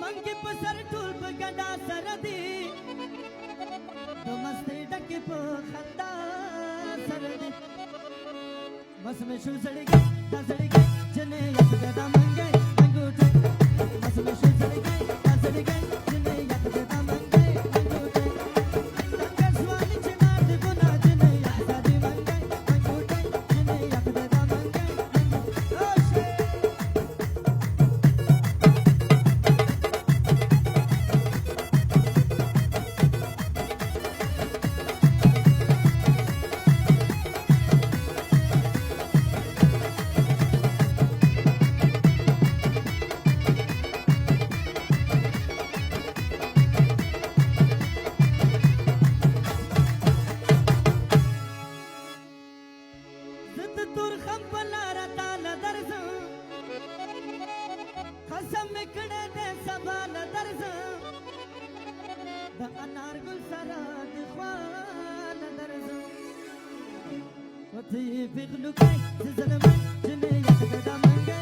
मंगी पसर टूल बगड़ा सरदी तो मस्ती डकी पो खंदा सरदी बस में शू सड़ी गई जने यक देदा मंगे मंगूटे बस में शू सड़ी गई जने यक देदा मंगे मंगूटे तंगे स्वानी चिनार दी बुना जने यक सादी मंगे मंगूटे जने यक देदा मंगे मंगूटे तुरखम पलारा ताला दर्ज खसम मिकड़े दे सबाल दर्ज द अनार गुल सरा दिखवाल दर्ज वथी बिगलु के जलम जने यक दा मंगे